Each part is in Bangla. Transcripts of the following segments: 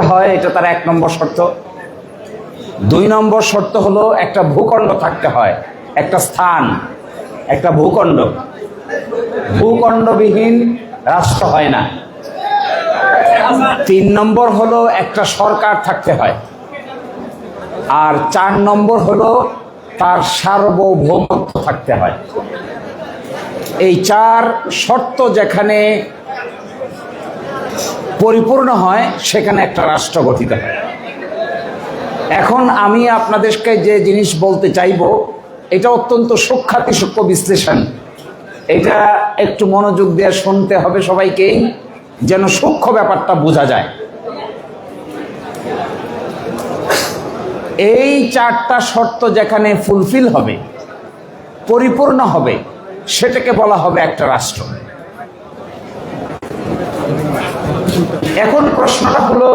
হয়, এটা তার 1 নম্বর শর্ত। 2 নম্বর শর্ত হলো একটা ভূখণ্ড থাকতে হয়, একটা স্থান, একটা ভূখণ্ড। ভূখণ্ডবিহীন রাষ্ট্র হয় না। 3 নম্বর হলো একটা সরকার থাকতে হয়। আর 4 নম্বর হলো তার সার্বভৌমত্ব থাকতে হয়। এই 4 শর্ত যেখানে পরিপূর্ণ হয় সেখানে একটা রাষ্ট্র গঠিত হয়। এখন আমি আপনাদেরকে যে জিনিস বলতে চাইব এটা অত্যন্ত সূক্ষ্ম বিশ্লেষণ। এটা একটু মনোযোগ দিয়ে শুনতে হবে সবাইকেই, যেন সূক্ষ্ম ব্যাপারটা বোঝা যায়। এই 4টা শর্ত যেখানে ফুলফিল হবে, পরিপূর্ণ হবে, সেটাকে বলা হবে একটা রাষ্ট্র। এখন প্রশ্নটা হলো,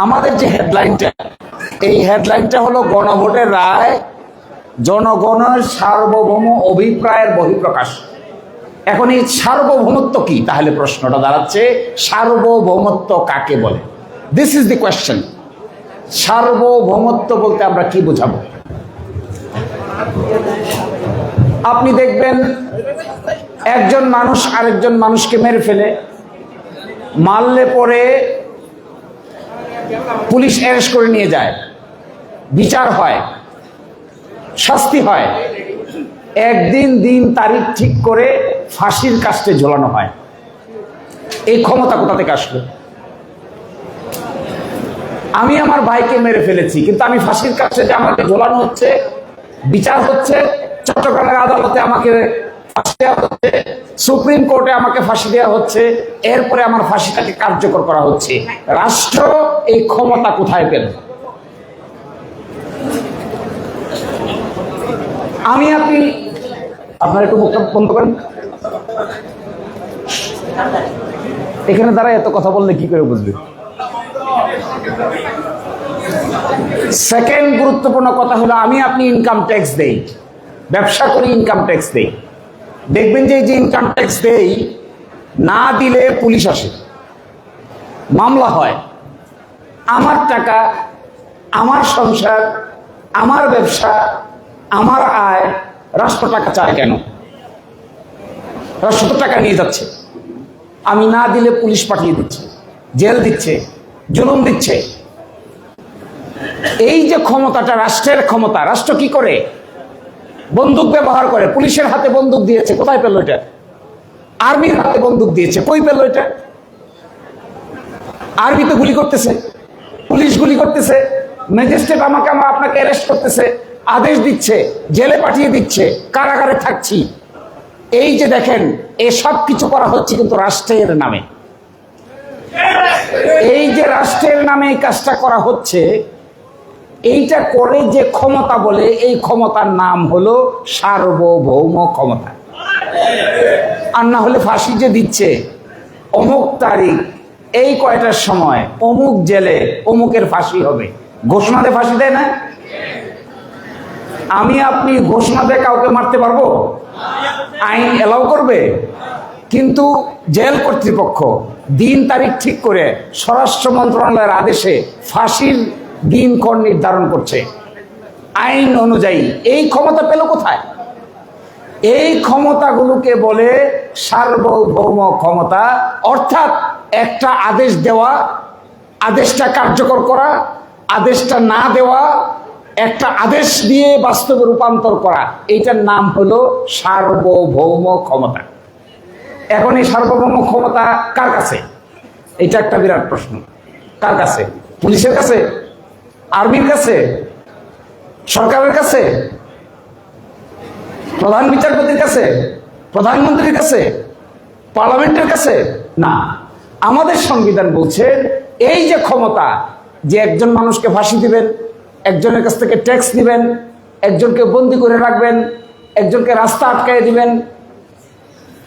আমাদের যে হেডলাইনটা, এই হেডলাইনটা হলো গণভোটের রায়, জনগণের সার্বভৌম অভিপ্রায়ের বহিঃপ্রকাশ। এখন এই সার্বভৌমত্ব কি? তাহলে প্রশ্নটা দাঁড়াচ্ছে, সার্বভৌমত্ব কাকে বলে? This is the question. সার্বভৌমত্ব বলতে আমরা কি বোঝাবো? আপনি দেখবেন একজন মানুষ আরেকজন মানুষকে মেরে ফেলে, মারলে পরে পুলিশ অ্যারেস্ট করে নিয়ে যায়, বিচার হয়, শাস্তি হয়, একদিন দিন তারিখ ঠিক করে ফাঁসির কাস্টে ঝোলানো হয়। এই ক্ষমতা কোথা থেকে আসলো? আমি আমার ভাইকে মেরে ফেলেছি, কিন্তু আমি ফাঁসির কাস্টে যে আমাকে ঝোলানো হচ্ছে, বিচার হচ্ছে, চট্টগ্রামের আদালতে আমাকে ফাঁসি দেওয়া হচ্ছে, সুপ্রিম কোর্টে আমাকে ফাঁসি দেওয়া হচ্ছে, এরপরে আমার ফাঁসিটাকে কার্যকর করা হচ্ছে। রাষ্ট্র এই ক্ষমতা কোথায় পেল? আমি আপনি আপনার একটু মুখটা বন্ধ করেন। এখানে দ্বারা এত কথা বললে কি করে বুঝবে? সেকেন্ড গুরুত্বপূর্ণ কথা হলো, আমি আপনি ইনকাম ট্যাক্স দেই, ব্যবসা করি, ইনকাম ট্যাক্স দেই। দেখবেন যে ইনকাম ট্যাক্স দেই, না দিলে পুলিশ আসে, মামলা হয়। আমার টাকা, আমার সংসার, আমার ব্যবসা, আমার আয়, রাষ্ট্র টাকা চায় কেন? রাষ্ট্র তো টাকা নিয়ে যাচ্ছে, আমি না দিলে পুলিশ পাঠিয়ে দিচ্ছে, জেল দিচ্ছে, জুলুম দিচ্ছে। এই যে ক্ষমতাটা রাষ্ট্রের ক্ষমতা, রাষ্ট্র কি করে? বন্দুক ব্যবহার করে। পুলিশের হাতে বন্দুক দিয়েছে, কোথায় পেল এটা? আর্মির হাতে বন্দুক দিয়েছে, কই পেল এটা? আর্মি তো গুলি করতেছে, পুলিশ গুলি করতেছে, ম্যাজিস্ট্রেট আমাকে আপনাকে অ্যারেস্ট করতেছে, আদেশ দিচ্ছে, জেলে পাঠিয়ে দিচ্ছে, কারাগারে থাকছি। এই যে দেখেন, এসব কিছু করা হচ্ছে কিন্তু রাষ্ট্রের নামে। এই যে রাষ্ট্রের নামে এই কাজটা করা হচ্ছে, এইটা করে যে ক্ষমতা বলে, এই ক্ষমতার নাম হলো সার্বভৌম ক্ষমতা। আর না হলে ফাঁসি যে দিচ্ছে, অমুক তারিখ এই কয়টার সময় অমুক জেলে অমুকের ফাঁসি হবে, ঘোষণা দিয়ে ফাঁসি দেয় না? আমি আপনি ঘোষণা দিয়ে কাউকে মারতে পারবো? আইন এলাও করবে? কিন্তু জেল কর্তৃপক্ষ দিন তারিখ ঠিক করে স্বরাষ্ট্র মন্ত্রণালয়ের আদেশে ফাঁসির দিনক্ষণ নির্ধারণ করছে আইন অনুযায়ী। এই ক্ষমতা পেল কোথায়? এই ক্ষমতাগুলোকে বলে সার্বভৌম ক্ষমতা। অর্থাৎ একটা আদেশ দেওয়া, আদেশটা কার্যকর করা, আদেশটা না দেওয়া, একটা আদেশ দিয়ে বাস্তবে রূপান্তর করা, এইটার নাম হলো সার্বভৌম ক্ষমতা। এখন এই সার্বভৌম ক্ষমতা কার কাছে? এটা একটা বিরাট প্রশ্ন। কার কাছে? পুলিশের কাছে? আর্মির কাছে? সরকারের কাছে? প্রধান বিচারপতির কাছে? প্রধানমন্ত্রীর কাছে? পার্লামেন্টের কাছে? না। আমাদের সংবিধান বলছে এই যে ক্ষমতা, যে একজন মানুষকে ফাঁসি দিবেন, একজনের কাছ থেকে ট্যাক্স নিবেন, একজনকে বন্দি করে রাখবেন, একজনকে রাস্তা আটকায় দিবেন,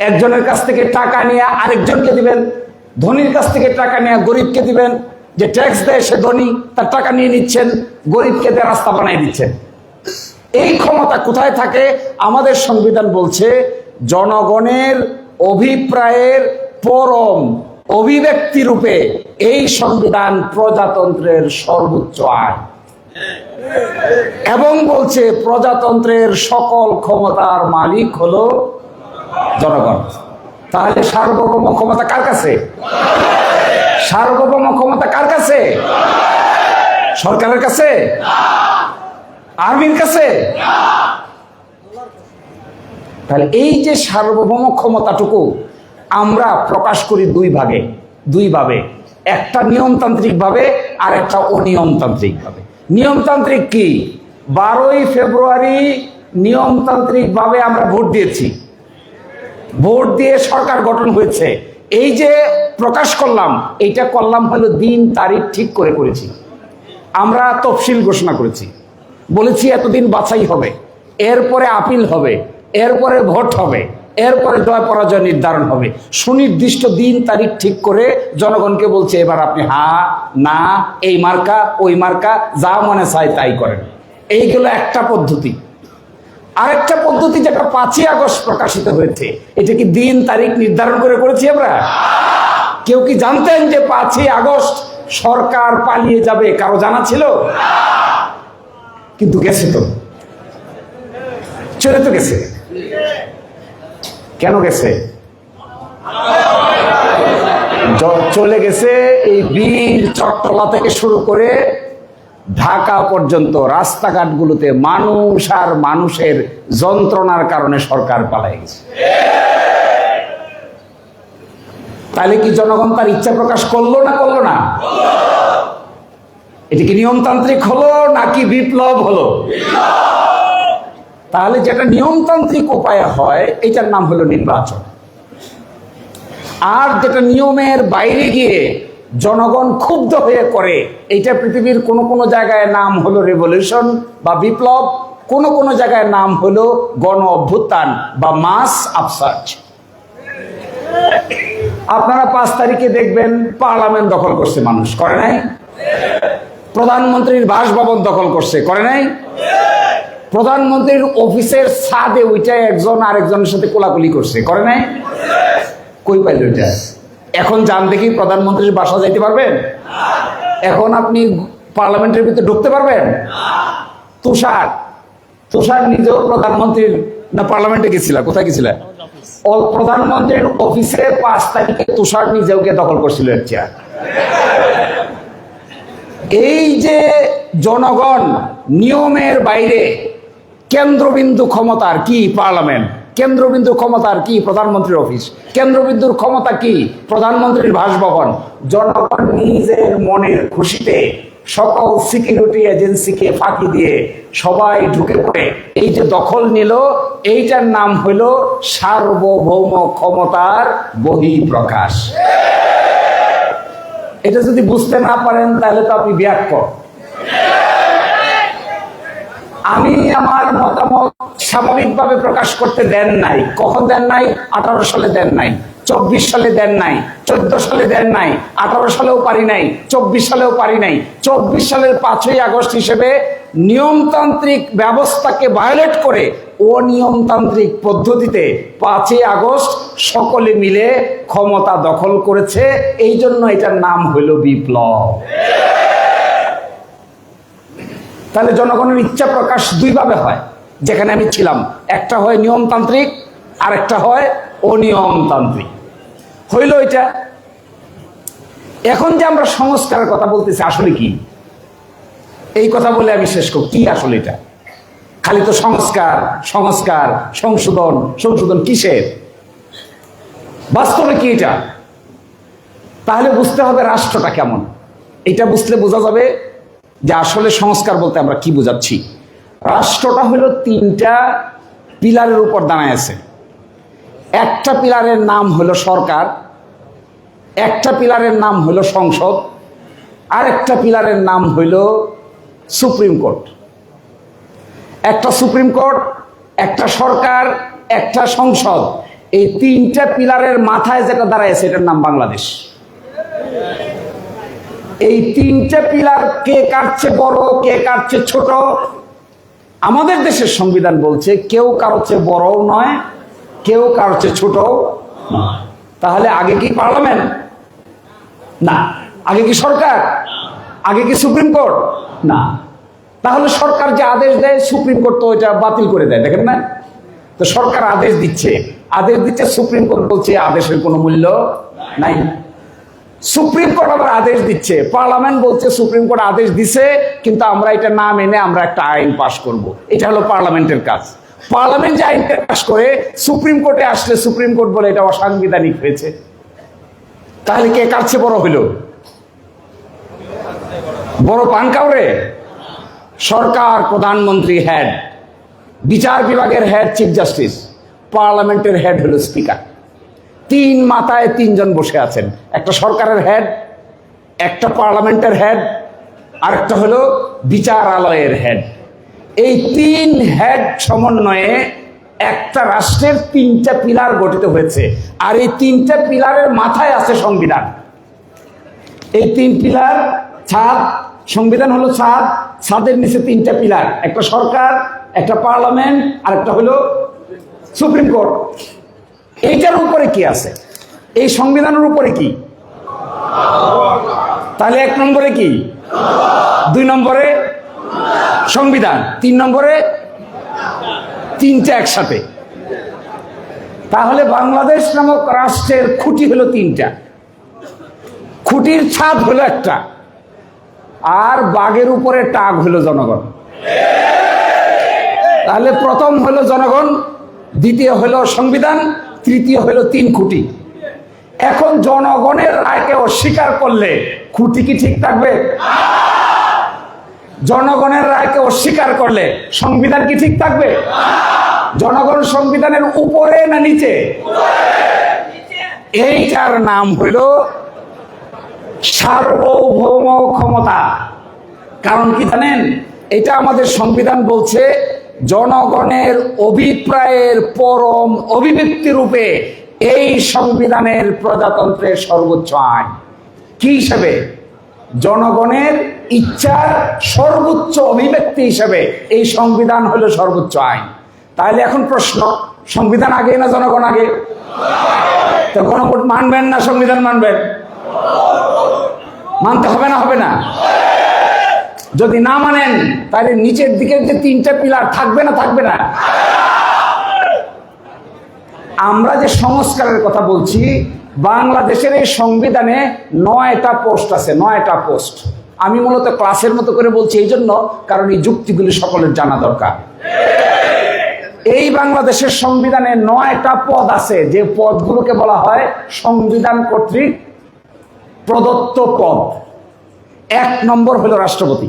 একজনের কাছ থেকে টাকা নিয়ে আরেকজনকে দিবেন, ধনীর কাছ থেকে টাকা নিয়ে গরিবকে দিবেন। যে ট্যাক্স দেয় সে ধনী, তার টাকা নিয়ে নিচ্ছেন, গরিবকে দিয়ে রাস্তা বানিয়ে দিচ্ছেন। এই ক্ষমতা কোথায় থাকে? আমাদের সংবিধান বলছে জনগণের অভিপ্রায়ের পরম অভিব্যক্তি রূপে এই সংবিধান প্রজাতন্ত্রের সর্বোচ্চ আইন এবং বলছে প্রজাতন্ত্রের সকল ক্ষমতার মালিক হলো জনগণ। তাহলে সার্বভৌম ক্ষমতা কার কাছে? সার্বভৌম ক্ষমতা কার কাছে? সরকারের কাছে? আর্মির কাছে? তাহলে এই যে সার্বভৌম ক্ষমতাটুকু আমরা প্রকাশ করি দুই ভাবে, একটা নিয়মতান্ত্রিক ভাবে আর একটা অনিয়মতান্ত্রিক ভাবে। নিয়মতান্ত্রিক কি? 12ই ফেব্রুয়ারি নিয়মতান্ত্রিক ভাবে আমরা ভোট দিয়েছি, ভোট দিয়ে সরকার গঠন হয়েছে। এই যে প্রকাশ করলাম, এইটা করলাম হলো দিন তারিখ ঠিক করে করেছি। আমরা তফসিল ঘোষণা করেছি, বলেছি এতদিন বাছাই হবে, এরপরে আপিল হবে, এরপরে ভোট হবে, এরপরে জয় পরাজয় নির্ধারণ হবে। সুনির্দিষ্ট দিন তারিখ ঠিক করে জনগণকে বলছে এবার আপনি হা না, এই মার্কা ওই মার্কা, যা মনে চায় তাই করেন। এইগুলো একটা পদ্ধতি। আরেকটা পদ্ধতি যেটা 5ই আগস্ট প্রকাশিত হয়েছে, এটা কি দিন তারিখ নির্ধারণ করে করেছি আমরা? কেউ কি জানতেন যে 5ই আগস্ট সরকার পালিয়ে যাবে? কারো জানা ছিল? কিন্তু গেছে তো, চলে তো গেছে। কেন গেছে? চলে গেছে এই বীর চট্টলা থেকে শুরু করে ঢাকা পর্যন্ত রাস্তাঘাটগুলোতে মানুষ আর মানুষের যন্ত্রণার কারণে সরকার পালায় গেছে। তাহলে কি জনগণ তার ইচ্ছা প্রকাশ করলো না করলো না? এটা কি নিয়মতান্ত্রিক হলো নাকি বিপ্লব হলো? তাহলে যেটা নিয়মতান্ত্রিক উপায়ে হয় এটার নাম হলো নির্বাচন। আর যেটা নিয়মের বাইরে গিয়ে জনগণ ক্ষুব্ধ হয়ে করে, এইটা পৃথিবীর কোন কোন জায়গায় নাম হলো রেভলিউশন বা বিপ্লব, কোন কোন জায়গায় নাম হলো গণ অভ্যুত্থান বা মাস আপসার্চ। আপনারা 5 তারিখে দেখবেন পার্লামেন্ট দখল করছে মানুষ, করে নাই? প্রধানমন্ত্রীর বাসভবন দখল করছে, করে নাই? প্রধানমন্ত্রীর অফিসের ছাদে উঠে একজন আরেকজনের সাথে কোলাকুলি করছে, করে নাই? কই পাইল এটা? এখন যান দেখি প্রধানমন্ত্রীর বাসা যাইতে পারবেন? এখন আপনি পার্লামেন্টের ভিতরে ঢুকতে পারবেন? তুষার নিজেও প্রধানমন্ত্রীর না পার্লামেন্টে গেছিল, কোথায় গেছিল? প্রধানমন্ত্রীর অফিসে 5 তারিখে তুষার নিজেও গিয়ে দখল করছিল এক চেয়ার। এই যে জনগণ নিয়মের বাইরে, কেন্দ্রবিন্দু ক্ষমতার কি পার্লামেন্ট, কেন্দ্রবিন্দু ক্ষমতার কি প্রধানমন্ত্রীর অফিস, কেন্দ্রবিন্দুর ক্ষমতা কি প্রধানমন্ত্রীর বাসভবন। জনগণ নিজের মনের খুশিতে সকল সিকিউরিটি এজেন্সিকে ফাঁকি দিয়ে সবাই ঢুকে পড়ে এই যে দখল নিল, এইটার নাম হলো সার্বভৌম ক্ষমতার বহিঃপ্রকাশ। এটা যদি বুঝতে না পারেন তাহলে তো আপনি ব্যাখ্য। আমি আমার মতামত স্বাভাবিকভাবে প্রকাশ করতে দেন নাই। কখন দেন নাই? 18 সালে দেন নাই, 24 সালে দেন নাই, 14 সালে দেন নাই, 18 সালেও পারি নাই, 24 সালেও পারি নাই। 24 সালের 5ই আগস্ট হিসেবে নিয়মতান্ত্রিক ব্যবস্থাকে ভায়োলেট করে অনিয়মতান্ত্রিক পদ্ধতিতে 5ই আগস্ট সকলে মিলে ক্ষমতা দখল করেছে। এই জন্য এটার নাম হইল বিপ্লব। তাহলে জনগণের ইচ্ছা প্রকাশ দুইভাবে হয়, যেখানে আমি ছিলাম। একটা হয় নিয়মতান্ত্রিক আর একটা হয় অনিয়মতান্ত্রিক। হইল এটা। এখন যে আমরা সংস্কারের কথা বলতেছি, আসলে কি? এই কথা বলে আমি শেষ করব। কি আসলে এটা? খালি তো সংস্কার সংস্কার, সংশোধন সংশোধন, কিসের? বাস্তবে কি এটা? তাহলে বুঝতে হবে রাষ্ট্রটা কেমন। এটা বুঝলে বোঝা যাবে যে আসলে সংস্কার বলতে আমরা কি বোঝাচ্ছি। রাষ্ট্রটা হলো 3টা পিলারের উপর দাঁড়ায় আছে। একটা পিলারের নাম হলো সরকার, একটা পিলারের নাম হলো সংসদ, আর একটা পিলারের নাম হইল সুপ্রিম কোর্ট। একটা সুপ্রিম কোর্ট, একটা সরকার, একটা সংসদ, এই 3টা পিলারের মাথায় যেটা দাঁড়ায় সেটার নাম বাংলাদেশ। এই 3টে পিলার কে কার চেয়ে বড়, কে কার চেয়ে ছোট, আমাদের দেশের সংবিধান বলছে কেউ কারো চেয়ে বড়ও নয়, কেউ কারো চেয়ে ছোটও নয়। তাহলে আগে কি পার্লামেন্ট, না। আগে কি সরকার? আগে কি সুপ্রিম কোর্ট? না। তাহলে সরকার যে আদেশ দেয় সুপ্রিম কোর্ট তো ওইটা বাতিল করে দেয়, দেখেন না? তো সরকার আদেশ দিচ্ছে, সুপ্রিম কোর্ট বলছে আদেশের কোনো মূল্য নাই। সুপ্রিম কোর্ট আবার আদেশ দিচ্ছে, পার্লামেন্ট বলছে সুপ্রিম কোর্ট আদেশ দিছে কিন্তু আমরা এটা না মেনে আমরা একটা আইন পাশ করব। এটা হলো পার্লামেন্টের কাজ। পার্লামেন্ট যে আইনটা পাশ করে সুপ্রিম কোর্টে আসলে সুপ্রিম কোর্ট বলে এটা অসাংবিধানিক হয়েছে। তাহলে কে কার চেয়ে বড় হইল? বড় পান কাউরে? সরকার, প্রধানমন্ত্রী হেড, বিচার বিভাগের হেড চিফ জাস্টিস, পার্লামেন্টের হেড হলো স্পিকার। তিন মাথায় তিনজন বসে আছেন, একটা সরকারের হেড, একটা পার্লামেন্টের হেড, আর একটা হলো বিচারালয়ের হেড। এই তিন হেড সমন্বয়ে একটা রাষ্ট্রের তিনটা পিলার গঠিত হয়েছে, আর এই তিনটা পিলারের মাথায় আছে সংবিধান। এই তিন পিলার ছাদ, সংবিধান হলো ছাদ, ছাদের নিচে তিনটা পিলার, একটা সরকার, একটা পার্লামেন্ট, আর একটা হলো সুপ্রিম কোর্ট। এইটার উপরে কি আছে? এই সংবিধানের উপরে কি? তাহলে এক নম্বরে কি, দুই নম্বরে সংবিধান, তিন নম্বরে তিনটা একসাথে। তাহলে বাংলাদেশ নামক রাষ্ট্রের খুঁটি হলো তিনটা, খুঁটির ছাদ হলো একটা, আর বাগের উপরে টাক হলো জনগণ। তাহলে প্রথম হলো জনগণ, দ্বিতীয় হলো সংবিধান, তৃতীয় হলো তিন খুঁটি। এখন জনগণের রায়কে অস্বীকার করলে খুঁটি কি ঠিক থাকবে? জনগণের রায়কে অস্বীকার করলে সংবিধান কি ঠিক থাকবে? জনগণ সংবিধানের উপরে না নিচে? এইটার নাম হইল সার্বভৌম ক্ষমতা। কারণ কি জানেন? এটা আমাদের সংবিধান বলছে জনগণের অভিপ্রায়ের পরম অভিব্যক্তি রূপে এই সংবিধানের প্রজাতন্ত্রের সর্বোচ্চ আইন। কি হিসেবে? জনগণের ইচ্ছার সর্বোচ্চ অভিব্যক্তি হিসেবে এই সংবিধান হলো সর্বোচ্চ আইন। তাহলে এখন প্রশ্ন, সংবিধান আগে না জনগণ আগে? তো গণভোট মানবেন না সংবিধান মানবেন? মানতে হবে না? হবে না? যদি না মানেন তাহলে নিচের দিকের যে তিনটা পিলার থাকবে না থাকবে না? আমরা যে সংস্কারের কথা বলছি, বাংলাদেশের এই সংবিধানে 9টা পোস্ট আছে, 9টা পোস্ট। আমি মূলত ক্লাসের মতো করে বলছি এই জন্য, কারণ এই যুক্তিগুলি সকলের জানা দরকার। এই বাংলাদেশের সংবিধানে 9টা পদ আছে, যে পদগুলোকে বলা হয় সংবিধান কর্তৃক প্রদত্ত পদ। 1 নম্বর হলো রাষ্ট্রপতি,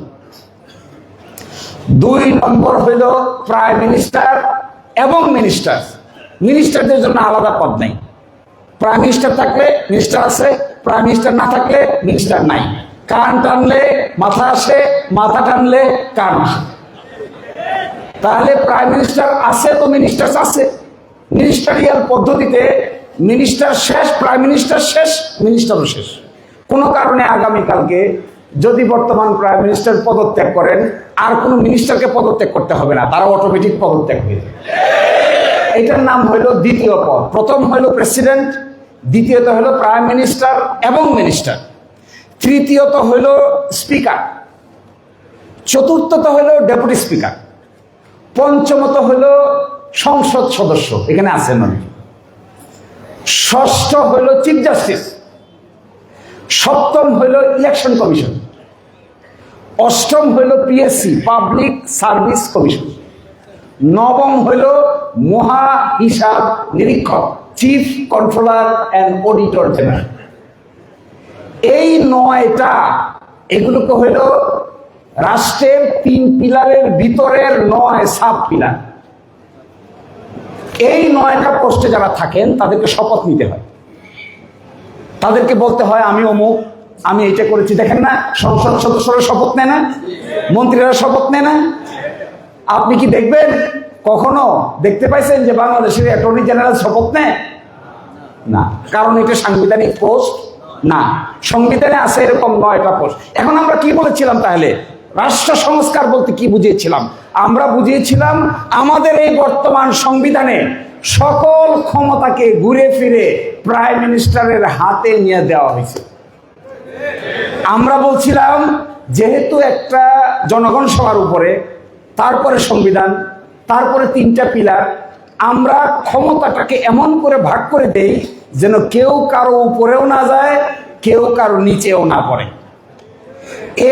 2 নম্বর হইল প্রাইম মিনিস্টার এবং মিনিস্টার। মিনিস্টারদের জন্য আলাদা পদ নেই। প্রাইম মিনিস্টার থাকলে মিনিস্টার আছে, প্রাইম মিনিস্টার না থাকলে মিনিস্টার নাই। কান টানলে মাথা আসে, মাথা টানলে কান আসে। তাহলে প্রাইম মিনিস্টার আছে তো মিনিস্টার আছে। মিনিস্টারিয়াল পদ্ধতিতে মিনিস্টার শেষ, প্রাইম মিনিস্টার শেষ, মিনিস্টারও শেষ। কোনো কারণে আগামীকালকে যদি বর্তমান প্রাইম মিনিস্টার পদত্যাগ করেন, আর কোনো মিনিস্টারকে পদত্যাগ করতে হবে না, তারা অটোমেটিক পদত্যাগ হয়ে যাবে। এটার নাম হইল দ্বিতীয় পদ। প্রথম হইল প্রেসিডেন্ট, দ্বিতীয়ত হইল প্রাইম মিনিস্টার এবং মিনিস্টার, তৃতীয়ত হইল স্পিকার, চতুর্থত হইল ডেপুটি স্পিকার, পঞ্চমত হইল সংসদ সদস্য, এখানে আছেন অনেক, ষষ্ঠ হইল চিফ জাস্টিস, সপ্তম হইল ইলেকশন কমিশন, অষ্টম হইল পিএসসি পাবলিক সার্ভিস কমিশন, নবম হইল মহা হিসাব নিরীক্ষক chief controller and auditor general. এই 9টা, এগুলোকে হইল রাষ্ট্রের 3 পিলারের ভিতরের 9 সাব পিলার। এই 9টা পোস্টে যারা থাকেন তাদেরকে শপথ নিতে হয়, তাদেরকে বলতে হয় আমি অমুক, আমি এটা করেছি। দেখেন না, সংসদ সদস্যরা শপথ নেয় না, মন্ত্রীরা শপথ নেয় না? আপনি কি দেখবেন, কখনো দেখতে পাইছেন যে বাংলাদেশের অ্যাটর্নি জেনারেল শপথ নেয়? না, কারণ এটা সাংবিধানিক পোস্ট না। সংবিধানে আছে এরকম 9টা পোস্ট। এখন আমরা কি বলেছিলাম তাহলে? রাষ্ট্র সংস্কার বলতে কি বুঝিয়েছিলাম? আমরা বুঝিয়েছিলাম আমাদের এই বর্তমান সংবিধানে সকল ক্ষমতাকে ঘুরে ফিরে প্রাইম মিনিস্টারের হাতে নিয়ে দেওয়া হয়েছে। আমরা বলছিলাম যেহেতু একটা জনগণ সভার উপরে, তারপরে সংবিধান, তারপরে 3টা পিলার, আমরা ক্ষমতাটাকে এমন করে ভাগ করে দেই যেন কেউ কারো উপরেও না যায়, কেউ কারো নিচেও না পড়ে।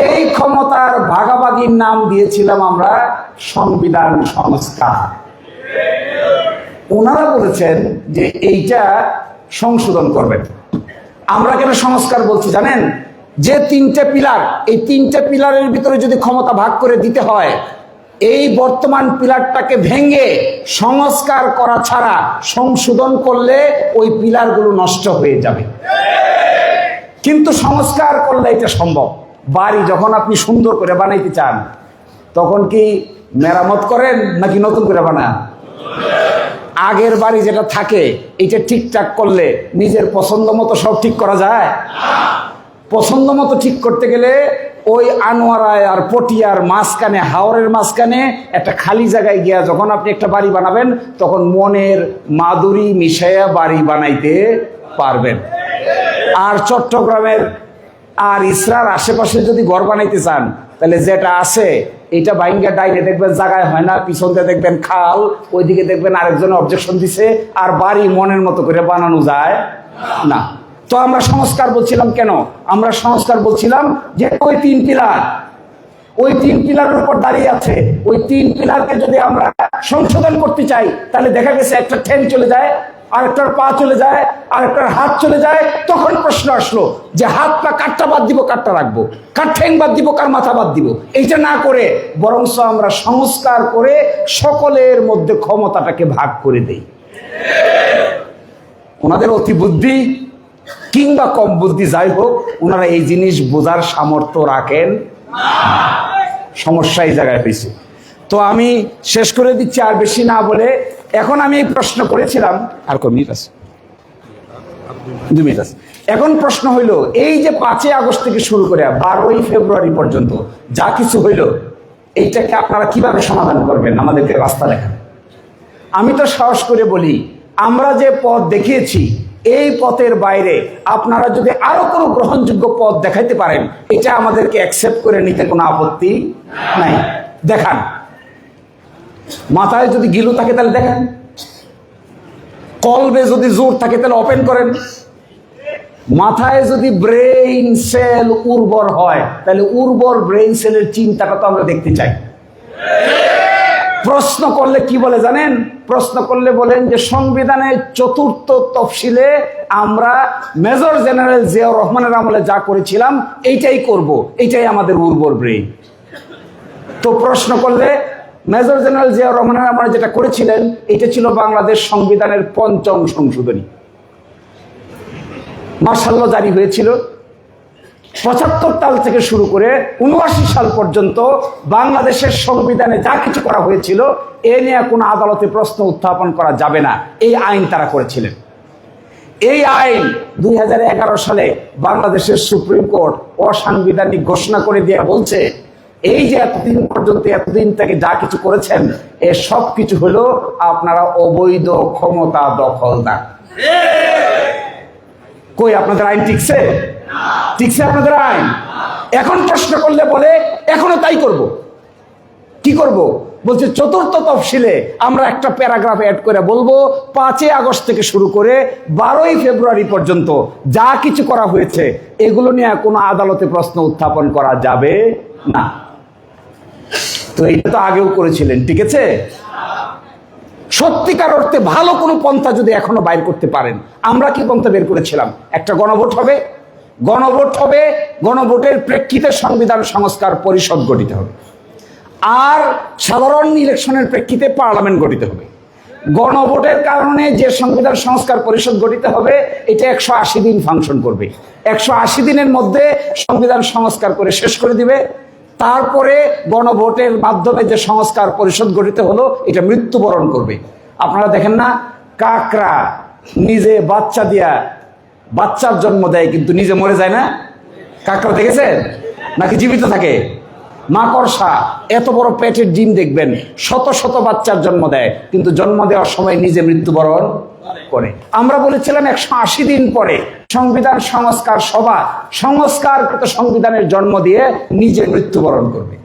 এই ক্ষমতার ভাগাভাগির নাম দিয়েছিলাম আমরা সংবিধান সংস্কার। ওনারা বলেছেন যে এইটা সংশোধন করবেন। আমরা কেন সংস্কার বলছি জানেন? যে 3টে পিলার, এই 3টে পিলারের ভিতরে যদি ক্ষমতা ভাগ করে দিতে হয়, এই বর্তমান পিলারটাকে ভেঙে সংস্কার করা ছাড়া সংশোধন করলে ওই পিলারগুলো নষ্ট হয়ে যাবে। কিন্তু সংস্কার করলে এটা সম্ভব। বাড়ি যখন আপনি সুন্দর করে বানাইতে চান, তখন কি মেরামত করেন নাকি নতুন করে বানান? আগের বাড়ি যেটা থাকে এটা ঠিকঠাক করলে নিজের পছন্দ মতো সব ঠিক করা যায়? পছন্দ মতো ঠিক করতে গেলে ওই আনোয়ারায় আর পটিয়ার মাঝখানে, হাওরের মাঝখানে একটা খালি জায়গায় গিয়া যখন আপনি একটা বাড়ি বানাবেন, তখন মনের মাধুরী মিশাইয়া বাড়ি বানাইতে পারবেন। আর চট্টগ্রামের আর ইসরার আশেপাশে যদি ঘর বানাইতে চান, তাহলে যেটা আছে এটা বাইঙ্গা ডাইনে দেখবেন জায়গায় হয় না, পিছনতে দেখবেন খাল, ওইদিকে দেখবেন আরেকজন অবজেকশন দিছে, আর বাড়ি মনের মতো করে বানানো যায় না। তো আমরা সংস্কার বলছিলাম কেন? আমরা সংস্কার বলছিলাম যে ওই 3 পিলার, ওই 3 পিলারের উপর দাঁড়িয়ে আছে, ওই 3 পিলারকে যদি আমরা সংশোধন করতে চাই, তাহলে দেখা গেছে একটা ঠ্যাং চলে যায়, আরেকটার পা চলে যায়, আরেকটার হাত চলে যায়। তখন প্রশ্ন আসলো যে হাত পা কাটটা বাদ দিব, কাটটা রাখবো, কার ঠ্যাং বাদ দিব, কার মাথা বাদ দিব? এইটা না করে বরঞ্চ আমরা সংস্কার করে সকলের মধ্যে ক্ষমতাটাকে ভাগ করে দেই। ওনাদের অতি বুদ্ধি কিংবা কম বুদ্ধি যাই হোক, ওনারা এই জিনিস বোঝার সামর্থ্য রাখেন। সমস্যা এই জায়গায় হয়েছে। তো আমি শেষ করে দিচ্ছি আর বেশি না বলে। এখন আমি এই প্রশ্ন করেছিলাম, আর কয় মিনিট আছে? 2 মিনিট আছে। এখন প্রশ্ন হইল, এই যে 5ই আগস্ট থেকে শুরু করে 12ই ফেব্রুয়ারি পর্যন্ত যা কিছু হইল, এইটাকে আপনারা কিভাবে সমাধান করবেন? আমাদেরকে রাস্তা দেখান। আমি তো সাহস করে বলি, আমরা যে পথ দেখিয়েছি, এই পথের বাইরে আপনারা যদি আরো কোনো গ্রহণযোগ্য পথ দেখাইতে পারেন, এটা আমাদেরকে অ্যাকসেপ্ট করে নিতে কোনো আপত্তি নাই। দেখান। মাথায় যদি গিলু থাকে তাহলে দেখেন, কলবে যদি জোর থাকে তাহলে ওপেন করেন। মাথায় যদি ব্রেইন সেল উর্বর হয়, তাহলে উর্বর ব্রেইন সেলের চিন্তাটা তো আমরা দেখতে চাই। প্রশ্ন করলে কি বলে জানেন? প্রশ্ন করলে বলেন যে সংবিধানের 4র্থ তফসিলে আমরা মেজর জেনারেল জিয়াউর রহমানের আমলে যা করেছিলাম এইটাই করব, এইটাই আমাদের উর্বর ব্রেইন। তো প্রশ্ন করলে মেজর জেনারেল জিয়াউর রহমানের আমলে যেটা করেছিলেন, এটা ছিল বাংলাদেশ সংবিধানের 5ম সংশোধনী। মার্শাল জারি হয়েছিল 75 সাল থেকে শুরু করে 79 সাল পর্যন্ত বাংলাদেশের সংবিধানে যা কিছু করা হয়েছিল, এ নিয়ে কোনো আদালতে প্রশ্ন উত্থাপন করা যাবে না, এই আইন তারা করেছিলেন। এই আইন 2011 সালে বাংলাদেশের সুপ্রিম কোর্ট অসাংবিধানিক ঘোষণা করে দিয়ে বলছে, এই যে এতদিন পর্যন্ত এতদিন থেকে যা কিছু করেছেন, এ সব কিছু হলো আপনারা অবৈধ ক্ষমতা দখলদার। কই আপনাদের আইন টিকছে? টিকছে আপনাদের আইন? এখন প্রশ্ন করলে বলে এখনো তাই করব। কি করব? বলছে 4র্থ তফসিলে আমরা একটা প্যারাগ্রাফ অ্যাড করে বলবো 5ই আগস্ট থেকে শুরু করে 12ই ফেব্রুয়ারি পর্যন্ত যা কিছু করা হয়েছে, এগুলো নিয়ে কোনো আদালতে প্রশ্ন উত্থাপন করা যাবে না। তো এটা তো আগেও করেছিলেন, ঠিক আছে? সত্যিকার অর্থে ভালো কোনো পন্থা যদি এখনো বাইর করতে পারেন, আমরা কি পন্থা বের করেছিলাম? একটা গণভোট হবে, গণভোট হবে, গণভোটের প্রেক্ষিতে সংবিধান সংস্কার পরিষদ গঠিত হবে, আর সাধারণ ইলেকশনের প্রেক্ষিতে পার্লামেন্ট গঠিত হবে। গণভোটের কারণে যে সংবিধান সংস্কার পরিষদ গঠিত হবে, এটা 180 দিন ফাংশন করবে। 180 দিনের মধ্যে সংবিধান সংস্কার করে শেষ করে দিবে। তারপরে গণভোটের মাধ্যমে যে সংস্কার পরিষদ গঠিত হলো, এটা মৃত্যুবরণ করবে। আপনারা দেখেন না, কাকড়া নিজে বাচ্চা দিয়া বাচ্চার জন্ম দেয় কিন্তু নিজে মরে যায় না? কাকড়া দেখেছেন? নাকি জীবিত থাকে? মাকড়সা এত বড় পেটের ডিম দেখবেন, শত শত বাচ্চার জন্ম দেয়, কিন্তু জন্ম দেওয়ার সময় নিজে মৃত্যুবরণ করে। আমরা বলেছিলাম 180 দিন পরে সংবিধান সংস্কার সভা সংস্কারকৃত সংবিধানের জন্ম দিয়ে নিজে মৃত্যুবরণ করবে,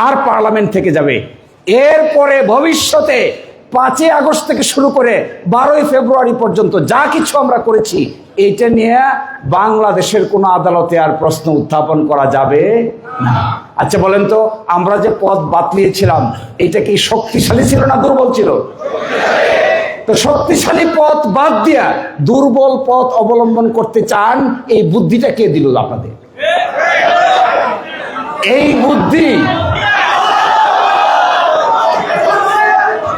আর পার্লামেন্ট থেকে যাবে। এরপরে ভবিষ্যতে 5ই আগস্ট থেকে শুরু করে 12ই ফেব্রুয়ারি পর্যন্ত যা কিছু আমরা করেছি, এইটা নিয়ে বাংলাদেশের কোনো আদালতে আর প্রশ্ন উত্থাপন করা যাবে না। আচ্ছা বলেন তো, আমরা যে পথ বাতলিয়েছিলাম এটা কি শক্তিশালী ছিল না দুর্বল ছিল? তো শক্তিশালী পথ বাদ দিয়া দুর্বল পথ অবলম্বন করতে চান, এই বুদ্ধিটা কে দিল আপনাদের? এই বুদ্ধি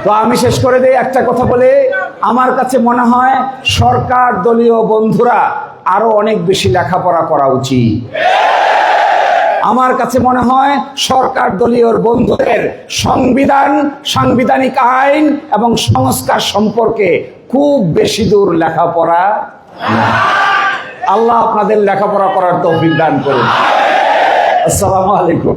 তো আমি শেষ করে দেই একটা কথা বলে, আমার কাছে মনে হয় সরকার দলীয় বন্ধুরা আরো অনেক বেশি লেখাপড়া করা উচিত। আমার কাছে মনে হয় সরকার দলীয় বন্ধুদের সংবিধান, সাংবিধানিক আইন এবং সংস্কার সম্পর্কে খুব বেশি দূর লেখাপড়া। আল্লাহ আপনাদের লেখাপড়া করার তৌফিক দান করুন। আসসালামু আলাইকুম।